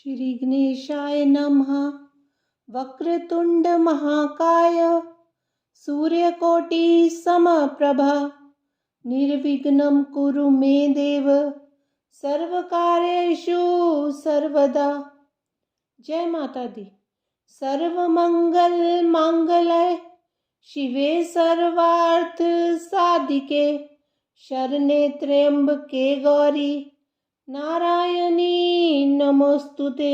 श्री गणेशाय नमः। वक्रतुंड महाकाय सूर्यकोटि समप्रभा निर्विघ्नं कुरु मे देव सर्वकार्येषु सर्वदा। जय माता दी। सर्वमंगल मांगल्ये शिवे सर्वार्थ साधिके शरण्ये त्र्यंबके गौरी नारायणी नमोस्तुते।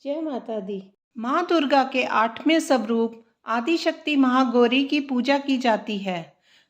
जय माता दी। माँ दुर्गा के 8वें स्वरूप आदिशक्ति महागौरी की पूजा की जाती है।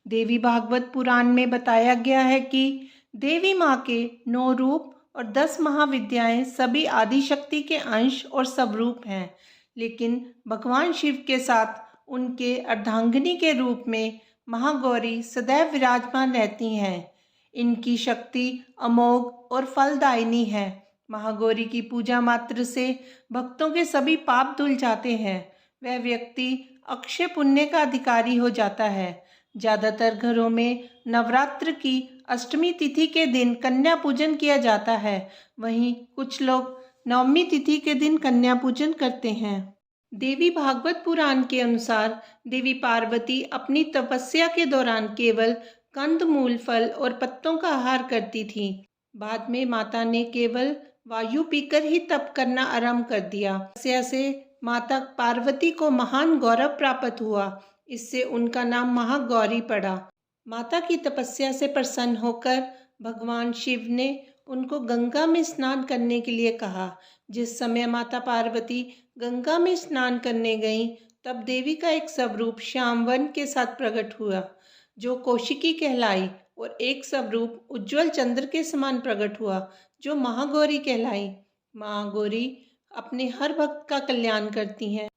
देवी भागवत पुराण में बताया गया है कि देवी माँ के 9 रूप और 10 महाविद्याएं सभी आदिशक्ति के अंश और स्वरूप हैं, लेकिन भगवान शिव के साथ उनके अर्धांगिनी के रूप में महागौरी सदैव विराजमान रहती हैं। इनकी शक्ति अमोघ और फलदायिनी है। महागौरी की पूजा मात्र से भक्तों के सभी पाप धुल जाते हैं। वह व्यक्ति अक्षय पुण्य का अधिकारी हो जाता है। ज़्यादातर घरों में नवरात्र की अष्टमी तिथि के दिन कन्या पूजन किया जाता है। वहीं कुछ लोग नवमी तिथि के दिन कन्या पूजन करते हैं। देवी भागवत पुराण के अनुसार देवी पार्वती अपनी तपस्या के दौरान केवल कंद मूल फल और पत्तों का आहार करती थी। बाद में माता ने केवल वायु पीकर ही तप करना आरंभ कर दिया। तपस्या से माता पार्वती को महान गौरव प्राप्त हुआ। इससे उनका नाम महागौरी पड़ा। माता की तपस्या से प्रसन्न होकर भगवान शिव ने उनको गंगा में स्नान करने के लिए कहा। जिस समय माता पार्वती गंगा में स्नान करने गईं, तब देवी का एक स्वरूप श्यामवन के साथ प्रकट हुआ, जो कौशिकी कहलाई, और एक स्वरूप उज्ज्वल चंद्र के समान प्रकट हुआ, जो महागौरी कहलाई। महागौरी अपने हर भक्त का कल्याण करती हैं।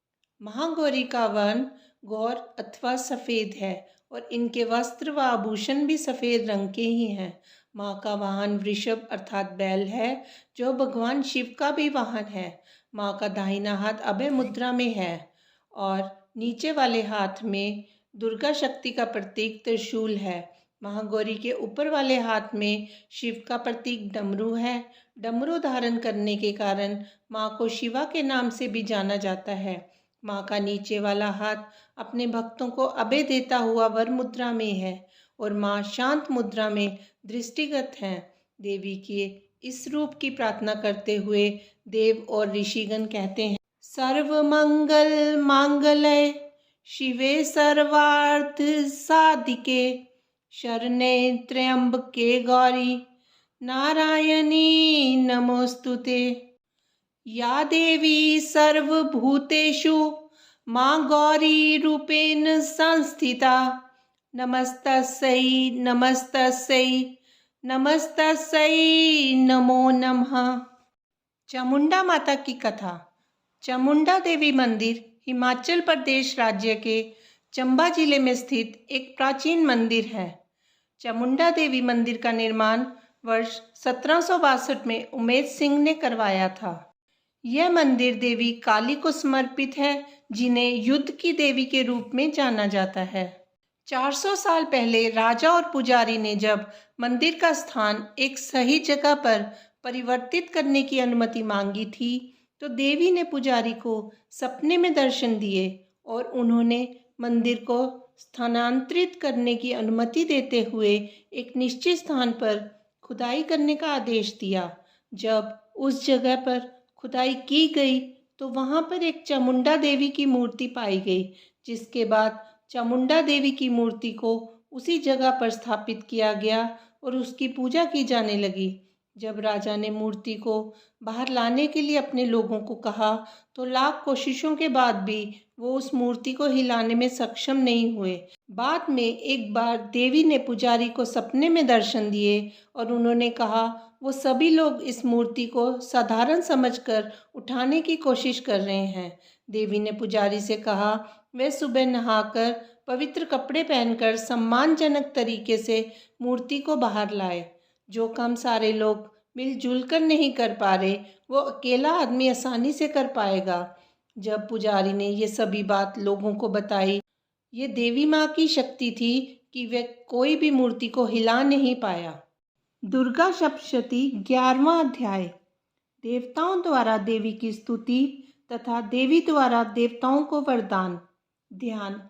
महागौरी का वर्ण गौर अथवा सफ़ेद है और इनके वस्त्र व आभूषण भी सफ़ेद रंग के ही हैं। माँ का वाहन वृषभ अर्थात बैल है, जो भगवान शिव का भी वाहन है। माँ का दाहिना हाथ अभय मुद्रा में है और नीचे वाले हाथ में दुर्गा शक्ति का प्रतीक त्रिशूल है। महागौरी के ऊपर वाले हाथ में शिव का प्रतीक डमरू है। डमरू धारण करने के कारण माँ को शिवा के नाम से भी जाना जाता है। माँ का नीचे वाला हाथ अपने भक्तों को अभय देता हुआ वर मुद्रा में है और माँ शांत मुद्रा में दृष्टिगत हैं। देवी के इस रूप की प्रार्थना करते हुए देव और ऋषिगण कहते हैं, सर्वमंगल मांगल्ये शिवे सर्वार्थ साधिके शरण्ये त्र्यंबके गौरी नारायणी नमोस्तुते। या देवी सर्वभूतेषु माँ गौरी रूपेण संस्थिता नमस्तस्यै नमस्तस्यै नमस्तस्यै नमो नमः। चामुंडा माता की कथा। चामुंडा देवी मंदिर हिमाचल प्रदेश राज्य के चंबा जिले में स्थित एक प्राचीन मंदिर है। चामुंडा देवी मंदिर का निर्माण वर्ष 1762 में उमेश सिंह ने करवाया था। यह मंदिर देवी काली को समर्पित है, जिन्हें युद्ध की देवी के रूप में जाना जाता है। 400 साल पहले राजा और पुजारी ने जब मंदिर का स्थान एक सही जगह पर परिवर्तित करने की अनुमति मांगी थी, तो देवी ने पुजारी को सपने में दर्शन दिए और उन्होंने मंदिर को स्थानांतरित करने की अनुमति देते हुए एक निश्चित स्थान पर खुदाई करने का आदेश दिया। जब उस जगह पर खुदाई की गई तो वहाँ पर एक चामुंडा देवी की मूर्ति पाई गई, जिसके बाद चामुंडा देवी की मूर्ति को उसी जगह पर स्थापित किया गया और उसकी पूजा की जाने लगी। जब राजा ने मूर्ति को बाहर लाने के लिए अपने लोगों को कहा, तो लाख कोशिशों के बाद भी वो उस मूर्ति को हिलाने में सक्षम नहीं हुए। बाद में एक बार देवी ने पुजारी को सपने में दर्शन दिए और उन्होंने कहा वो सभी लोग इस मूर्ति को साधारण समझकर उठाने की कोशिश कर रहे हैं। देवी ने पुजारी से कहा वे सुबह नहाकर पवित्र कपड़े पहनकर सम्मानजनक तरीके से मूर्ति को बाहर लाए। जो काम सारे लोग मिलजुल कर नहीं कर पा रहे, वो अकेला आदमी आसानी से कर पाएगा। जब पुजारी ने ये सभी बात लोगों को बताई, ये देवी माँ की शक्ति थी कि वे कोई भी मूर्ति को हिला नहीं पाया। दुर्गा सप्तशती 11वां अध्याय। देवताओं द्वारा देवी की स्तुति तथा देवी द्वारा देवताओं को वरदान। ध्यान।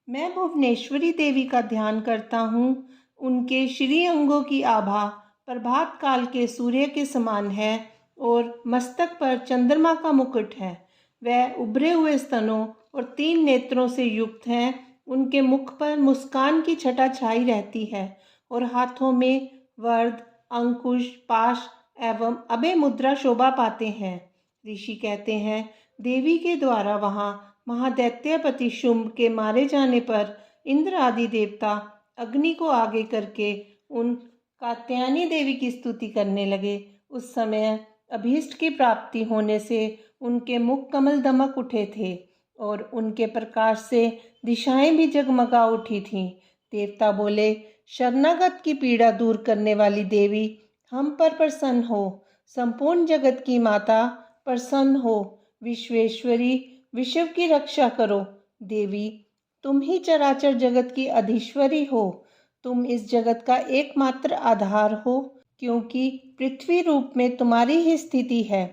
मैं भुवनेश्वरी देवी का ध्यान करता हूँ। उनके श्री अंगों की आभा प्रभात काल के सूर्य के समान है और मस्तक पर चंद्रमा का मुकुट है। वह उभरे हुए स्तनों और 3 नेत्रों से युक्त हैं। उनके मुख पर मुस्कान की छटा छाई रहती है और हाथों में वरद, अंकुश, पाश एवं अभय मुद्रा शोभा पाते हैं। ऋषि कहते हैं, देवी के द्वारा वहाँ महादैत्यपति शुंभ के मारे जाने पर इंद्र आदि देवता अग्नि को आगे करके उन कात्यायनी देवी की स्तुति करने लगे। उस समय अभीष्ट की प्राप्ति होने से उनके मुख कमल दमक उठे थे और उनके प्रकाश से दिशाएं भी जगमगा उठी थीं। देवता बोले, शरणागत की पीड़ा दूर करने वाली देवी, हम पर प्रसन्न हो। संपूर्ण जगत की माता, प्रसन्न हो। विश्वेश्वरी, विश्व की रक्षा करो। देवी, तुम ही चराचर जगत की अधीश्वरी हो। तुम इस जगत का एकमात्र आधार हो, क्योंकि पृथ्वी रूप में तुम्हारी ही स्थिति है।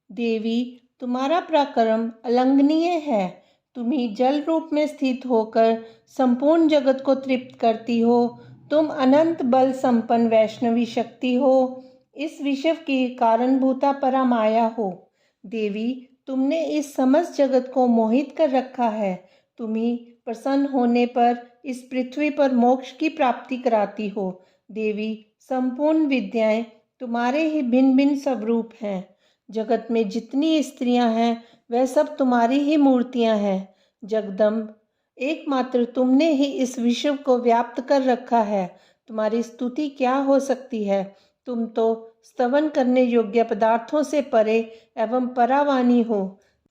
देवी, तुम्हारा पराक्रम अलंघनीय है। तुम ही जल रूप में स्थित होकर संपूर्ण जगत को तृप्त करती हो। तुम अनंत बल संपन्न वैष्णवी शक्ति हो। इस विश्व की कारणभूता परामाया हो। देवी, तुमने इस समस्त जगत को मोहित कर रखा है। तुम ही प्रसन्न होने पर इस पृथ्वी पर मोक्ष की प्राप्ति कराती हो। देवी, संपूर्ण विद्याएं तुम्हारे ही भिन्न भिन्न स्वरूप हैं। जगत में जितनी स्त्रियां हैं वह सब तुम्हारी ही मूर्तियां हैं। जगदम्ब, एकमात्र तुमने ही इस विश्व को व्याप्त कर रखा है। तुम्हारी स्तुति क्या हो सकती है। तुम तो स्तवन करने योग्य पदार्थों से परे एवं परावानी हो।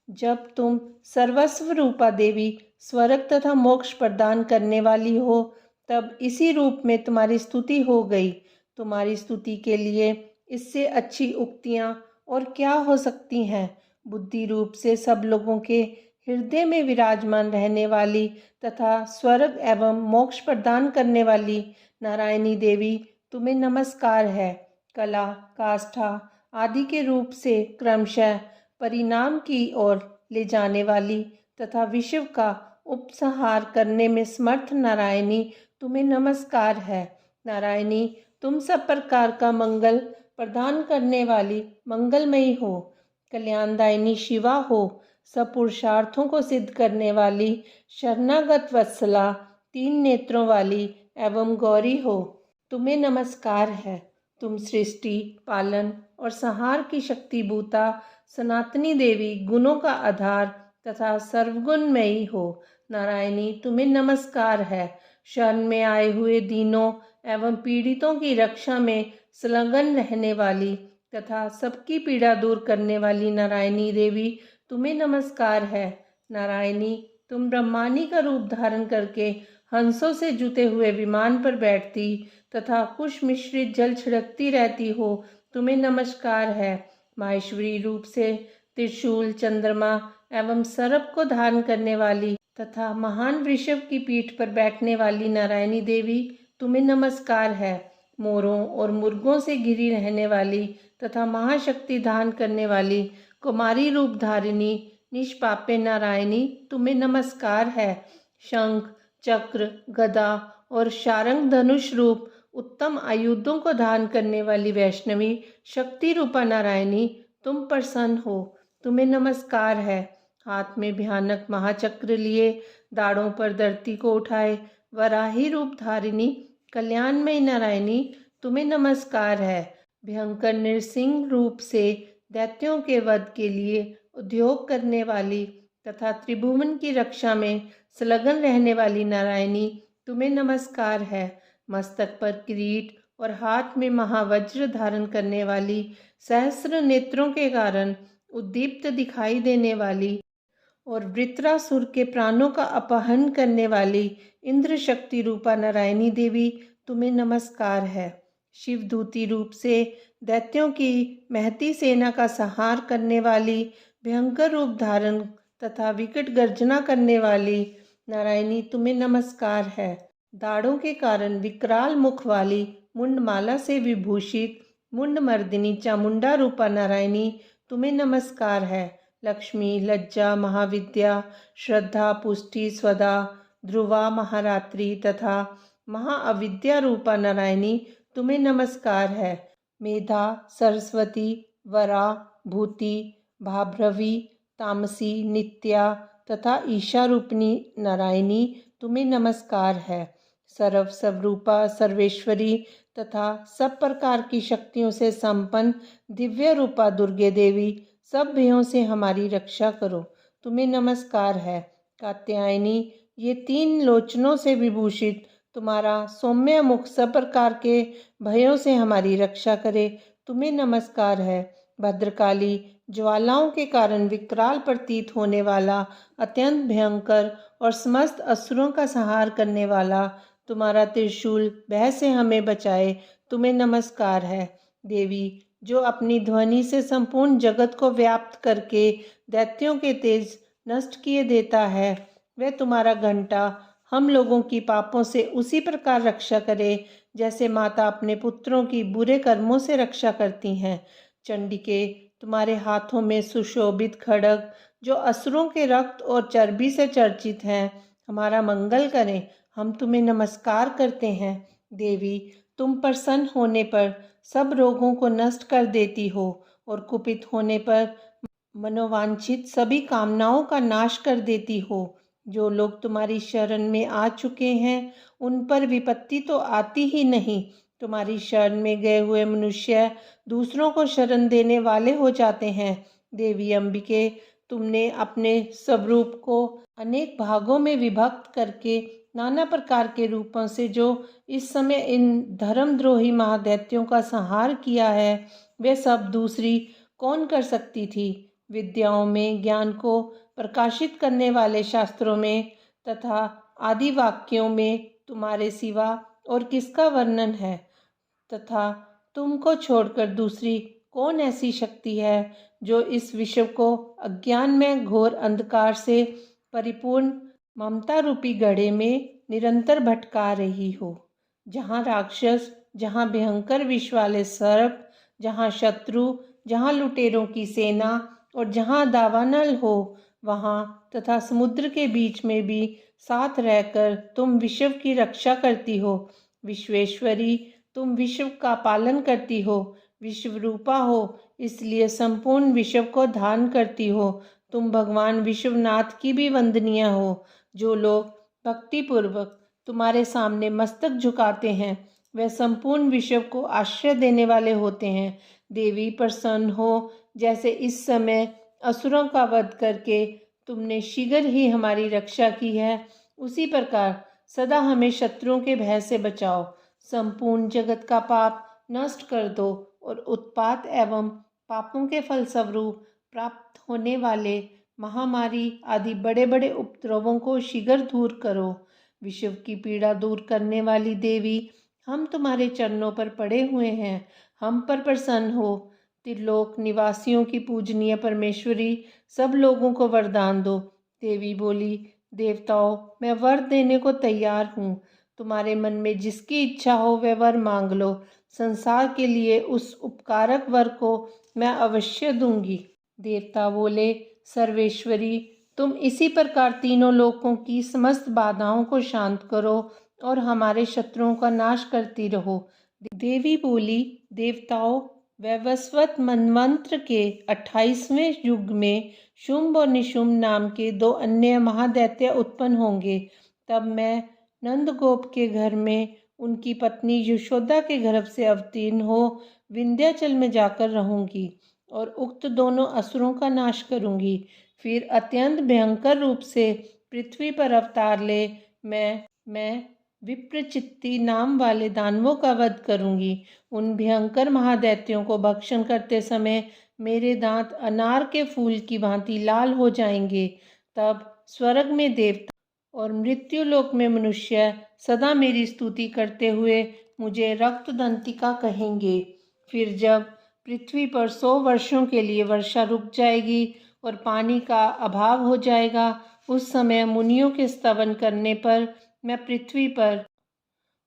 जब तुम सर्वस्व रूपा देवी स्वर्ग तथा मोक्ष प्रदान करने वाली हो, तब इसी रूप में तुम्हारी स्तुति हो गई। तुम्हारी स्तुति के लिए इससे अच्छी उक्तियां और क्या हो सकती हैं। बुद्धि रूप से सब लोगों के हृदय में विराजमान रहने वाली तथा स्वर्ग एवं मोक्ष प्रदान करने वाली नारायणी देवी, तुम्हें नमस्कार है। कला, काष्ठा आदि के रूप से क्रमशः परिणाम की ओर ले जाने वाली तथा विश्व का उपसंहार करने में समर्थ नारायणी, तुम्हें नमस्कार है। नारायणी, तुम सब प्रकार का मंगल प्रदान करने वाली मंगलमयी हो। कल्याणदायिनी शिवा हो। सब पुरुषार्थों को सिद्ध करने वाली शरणागत वत्सला, 3 नेत्रों वाली एवं गौरी हो। तुम्हें नमस्कार है। तुम सृष्टि, पालन और संहार की शक्तिभूता सनातनी देवी, गुणों का आधार तथा सर्वगुणमयी हो। नारायणी, तुम्हें नमस्कार है। शरण में आए हुए दीनों एवं पीड़ितों की रक्षा में संलग्न रहने वाली तथा सबकी पीड़ा दूर करने वाली नारायणी देवी, तुम्हें नमस्कार है। नारायणी, तुम ब्रह्मानी का रूप धारण करके हंसों से जुते हुए विमान पर बैठती तथा कुश मिश्रित जल छिड़कती रहती हो। तुम्हें नमस्कार है। माहेश्वरी रूप से त्रिशूल, चंद्रमा एवं सर्प को धारण करने वाली तथा महान वृषभ की पीठ पर बैठने वाली नारायणी देवी, तुम्हें नमस्कार है। मोरों और मुर्गों से घिरी रहने वाली तथा महाशक्ति धारण करने वाली कुमारी रूप धारिणी निष्पापे नारायणी, तुम्हें नमस्कार है। शंख, चक्र, गदा और शारंग धनुष रूप उत्तम आयुधों को धारण करने वाली वैष्णवी शक्ति रूपा नारायणी, तुम प्रसन्न हो। तुम्हें नमस्कार है। हाथ में भयानक महाचक्र लिए दाढ़ों पर धरती को उठाए वराही रूप धारिणी कल्याणमयी नारायणी, तुम्हें नमस्कार है। भयंकर नृसिंह रूप से दैत्यों के वध के लिए उद्योग करने वाली तथा त्रिभुवन की रक्षा में संलग्न रहने वाली नारायणी, तुम्हें नमस्कार है। मस्तक पर किरीट और हाथ में महावज्र धारण करने वाली, सहस्र नेत्रों के कारण उद्दीप्त दिखाई देने वाली और वृत्रासुर के प्राणों का अपहरण करने वाली इंद्र शक्ति रूपा नारायणी देवी, तुम्हें नमस्कार है। शिवदूती रूप से दैत्यों की महती सेना का संहार करने वाली, भयंकर रूप धारण तथा विकट गर्जना करने वाली नारायणी, तुम्हें नमस्कार है। दाढ़ों के कारण विकराल मुख वाली, मुंडमाला से विभूषित, मुंडमर्दिनी चामुंडा रूपा नारायणी तुम्हें नमस्कार है। लक्ष्मी, लज्जा, महाविद्या, श्रद्धा, पुष्टि, स्वदा, ध्रुवा, महारात्रि तथा महाअविद्या रूपा नारायणी तुम्हें नमस्कार है। मेधा, सरस्वती, वरा, भूति, भाभ्रवी, तामसी, नित्या तथा ईशा रूपिणी नारायणी तुम्हें नमस्कार है। सर्व स्वरूपा, सर्वेश्वरी तथा सब प्रकार की शक्तियों से संपन्न दिव्य रूपा दुर्गे देवी सब भयों से हमारी रक्षा करो, तुम्हें नमस्कार है। कात्यायनी, ये 3 लोचनों से विभूषित तुम्हारा सौम्य मुख सब प्रकार के भयों से हमारी रक्षा करे, तुम्हें नमस्कार है। भद्रकाली, ज्वालाओं के कारण विकराल प्रतीत होने वाला अत्यंत भयंकर और समस्त असुरों का संहार करने वाला तुम्हारा त्रिशूल भय से हमें बचाए, तुम्हें नमस्कार है। देवी, जो अपनी ध्वनि से संपूर्ण जगत को व्याप्त करके दैत्यों के तेज नष्ट किए देता है, वह तुम्हारा घंटा हम लोगों की पापों से उसी प्रकार रक्षा करे जैसे माता अपने पुत्रों की बुरे कर्मों से रक्षा करती हैं। चंडिके, तुम्हारे हाथों में सुशोभित खड्ग जो असुरों के रक्त और चर्बी से चर्चित हैं, हमारा मंगल करें, हम तुम्हें नमस्कार करते हैं। देवी, तुम प्रसन्न होने पर सब रोगों को नष्ट कर देती हो और कुपित होने पर मनोवांछित सभी कामनाओं का नाश कर देती हो। जो लोग तुम्हारी शरण में आ चुके हैं उन पर विपत्ति तो आती ही नहीं। तुम्हारी शरण में गए हुए मनुष्य दूसरों को शरण देने वाले हो जाते हैं। देवी अंबिके, तुमने अपने स्वरूप को अनेक भागों में विभक्त करके नाना प्रकार के रूपों से जो इस समय इन धर्मद्रोही महादैत्यों का संहार किया है, वे सब दूसरी कौन कर सकती थी। विद्याओं में, ज्ञान को प्रकाशित करने वाले शास्त्रों में तथा आदि वाक्यों में तुम्हारे सिवा और किसका वर्णन है, तथा तुमको छोड़कर दूसरी कौन ऐसी शक्ति है जो इस विश्व को अज्ञान में घोर अंधकार से परिपूर्ण ममता रूपी गड्ढे में निरंतर भटका रही हो। जहाँ राक्षस, जहाँ भयंकर विष वाले सर्प, जहाँ शत्रु, जहाँ लुटेरों की सेना और जहाँ दावानल हो, वहाँ तथा समुद्र के बीच में भी साथ रहकर तुम विश्व की रक्षा करती हो। विश्वेश्वरी, तुम विश्व का पालन करती हो, विश्व रूपा हो, इसलिए संपूर्ण विश्व को धारण करती हो। तुम भगवान विश्वनाथ की भी वंदनीय हो। जो लोग भक्तिपूर्वक तुम्हारे सामने मस्तक झुकाते हैं, वह संपूर्ण विश्व को आश्रय देने वाले होते हैं। देवी, प्रसन्न हो, जैसे इस समय असुरों का वध करके तुमने शीघ्र ही हमारी रक्षा की है, उसी प्रकार सदा हमें शत्रुओं के भय से बचाओ। संपूर्ण जगत का पाप नष्ट कर दो और उत्पात एवं पापों के फलस्वरूप प्राप्त होने वाले महामारी आदि बड़े बड़े उपद्रवों को शीघ्र दूर करो। विश्व की पीड़ा दूर करने वाली देवी, हम तुम्हारे चरणों पर पड़े हुए हैं, हम पर प्रसन्न हो। त्रिलोक निवासियों की पूजनीय परमेश्वरी, सब लोगों को वरदान दो। देवी बोली, देवताओं, मैं वर देने को तैयार हूँ। तुम्हारे मन में जिसकी इच्छा हो वह वर मांग लो। संसार के लिए उस उपकारक वर को मैं अवश्य दूंगी। देवता बोले, सर्वेश्वरी, तुम इसी प्रकार तीनों लोकों की समस्त बाधाओं को शांत करो और हमारे शत्रुओं का नाश करती रहो। देवी बोली, देवताओं, वैवस्वत मनवंत्र के 28वें युग में शुंभ और निशुंभ नाम के 2 अन्य महादैत्य उत्पन्न होंगे। तब मैं नंदगोप के घर में उनकी पत्नी यशोदा के गर्भ से अवतीर्ण हो विंध्याचल में जाकर रहूंगी और उक्त दोनों असुरों का नाश करूंगी। फिर अत्यंत भयंकर रूप से पृथ्वी पर अवतार ले मैं विप्रचित्ति नाम वाले दानवों का वध करूंगी। उन भयंकर महादैत्यों को भक्षण करते समय मेरे दांत अनार के फूल की भांति लाल हो जाएंगे। तब स्वर्ग में देवता और मृत्युलोक में मनुष्य सदा मेरी स्तुति करते हुए मुझे रक्तदंतिका कहेंगे। फिर जब पृथ्वी पर 100 वर्षों के लिए वर्षा रुक जाएगी और पानी का अभाव हो जाएगा, उस समय मुनियों के स्तवन करने पर मैं पृथ्वी पर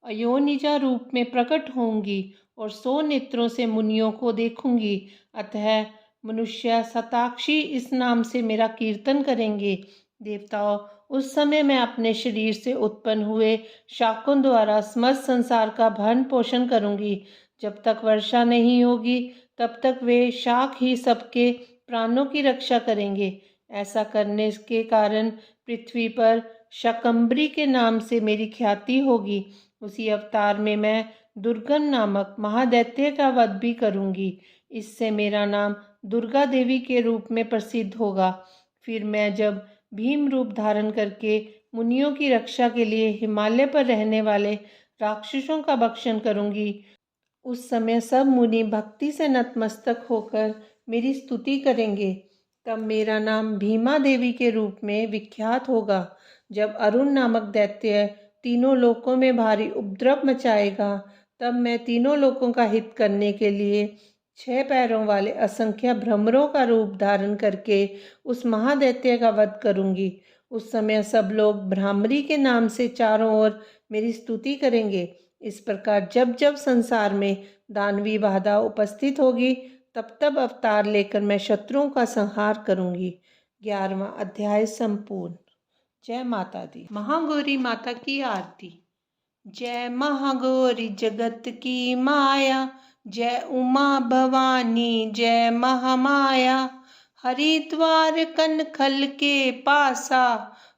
अयोनिजा रूप में प्रकट होंगी और 100 नेत्रों से मुनियों को देखूंगी। अतः मनुष्य शताक्षी इस नाम से मेरा कीर्तन करेंगे। देवताओं, उस समय मैं अपने शरीर से उत्पन्न हुए शाकों द्वारा समस्त संसार का भरण पोषण करूंगी। जब तक वर्षा नहीं होगी तब तक वे शाक ही सबके प्राणों की रक्षा करेंगे। ऐसा करने के कारण पृथ्वी पर शकंबरी के नाम से मेरी ख्याति होगी। उसी अवतार में मैं दुर्गन नामक महादैत्य का वध भी करूंगी। इससे मेरा नाम दुर्गा देवी के रूप में प्रसिद्ध होगा। फिर मैं जब भीम रूप धारण करके मुनियों की रक्षा के लिए हिमालय पर रहने वाले राक्षसों का भक्षण करूंगी, उस समय सब मुनि भक्ति से नतमस्तक होकर मेरी स्तुति करेंगे। तब मेरा नाम भीमा देवी के रूप में विख्यात होगा। जब अरुण नामक दैत्य तीनों लोकों में भारी उपद्रव मचाएगा, तब मैं तीनों लोकों का हित करने के लिए 6 पैरों वाले असंख्य भ्रमरों का रूप धारण करके उस महादैत्य का वध करूंगी। उस समय सब लोग भ्रामरी के नाम से चारों ओर मेरी स्तुति करेंगे। इस प्रकार जब जब संसार में दानवी बाधा उपस्थित होगी, तब तब अवतार लेकर मैं शत्रुओं का संहार करूंगी। 11वां अध्याय संपूर्ण। जय माता दी। महागौरी माता की आरती। जय महागौरी जगत की माया, जय उमा भवानी जय महामाया। हरिद्वार कनखल के पासा,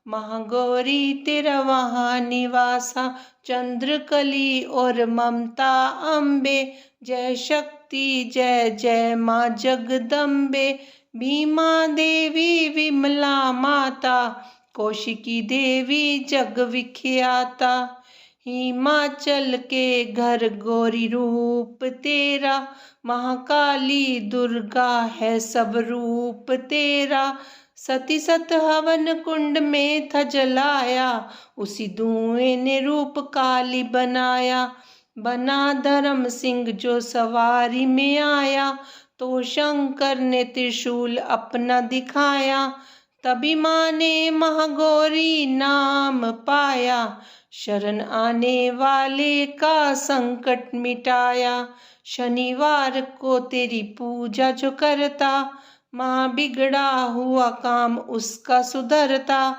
महागौरी तेरा वहाँ निवासा। चंद्रकली और ममता अम्बे, जय शक्ति जय जय माँ जगदम्बे। भीमा देवी विमला माता, कौशिकी देवी जग विख्याता। हिमाचल के घर गौरी रूप तेरा, महाकाली दुर्गा है सब रूप तेरा। सती सत हवन कुंड में था जलाया, उसी धुएं ने रूप काली बनाया। बना धर्म सिंह जो सवारी में आया, तो शंकर ने त्रिशूल अपना दिखाया। तभी माँ ने महागौरी नाम पाया, शरण आने वाले का संकट मिटाया। शनिवार को तेरी पूजा जो करता, माँ बिगड़ा हुआ काम उसका सुधरता।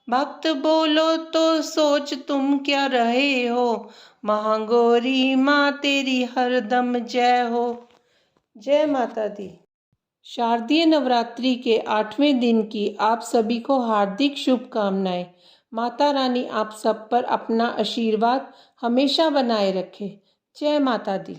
भक्त बोलो तो सोच तुम क्या रहे हो, महागौरी माँ तेरी हरदम जय हो। जय माता दी। शारदीय नवरात्रि के 8वें दिन की आप सभी को हार्दिक शुभकामनाएं। माता रानी आप सब पर अपना आशीर्वाद हमेशा बनाए रखे। जय माता दी।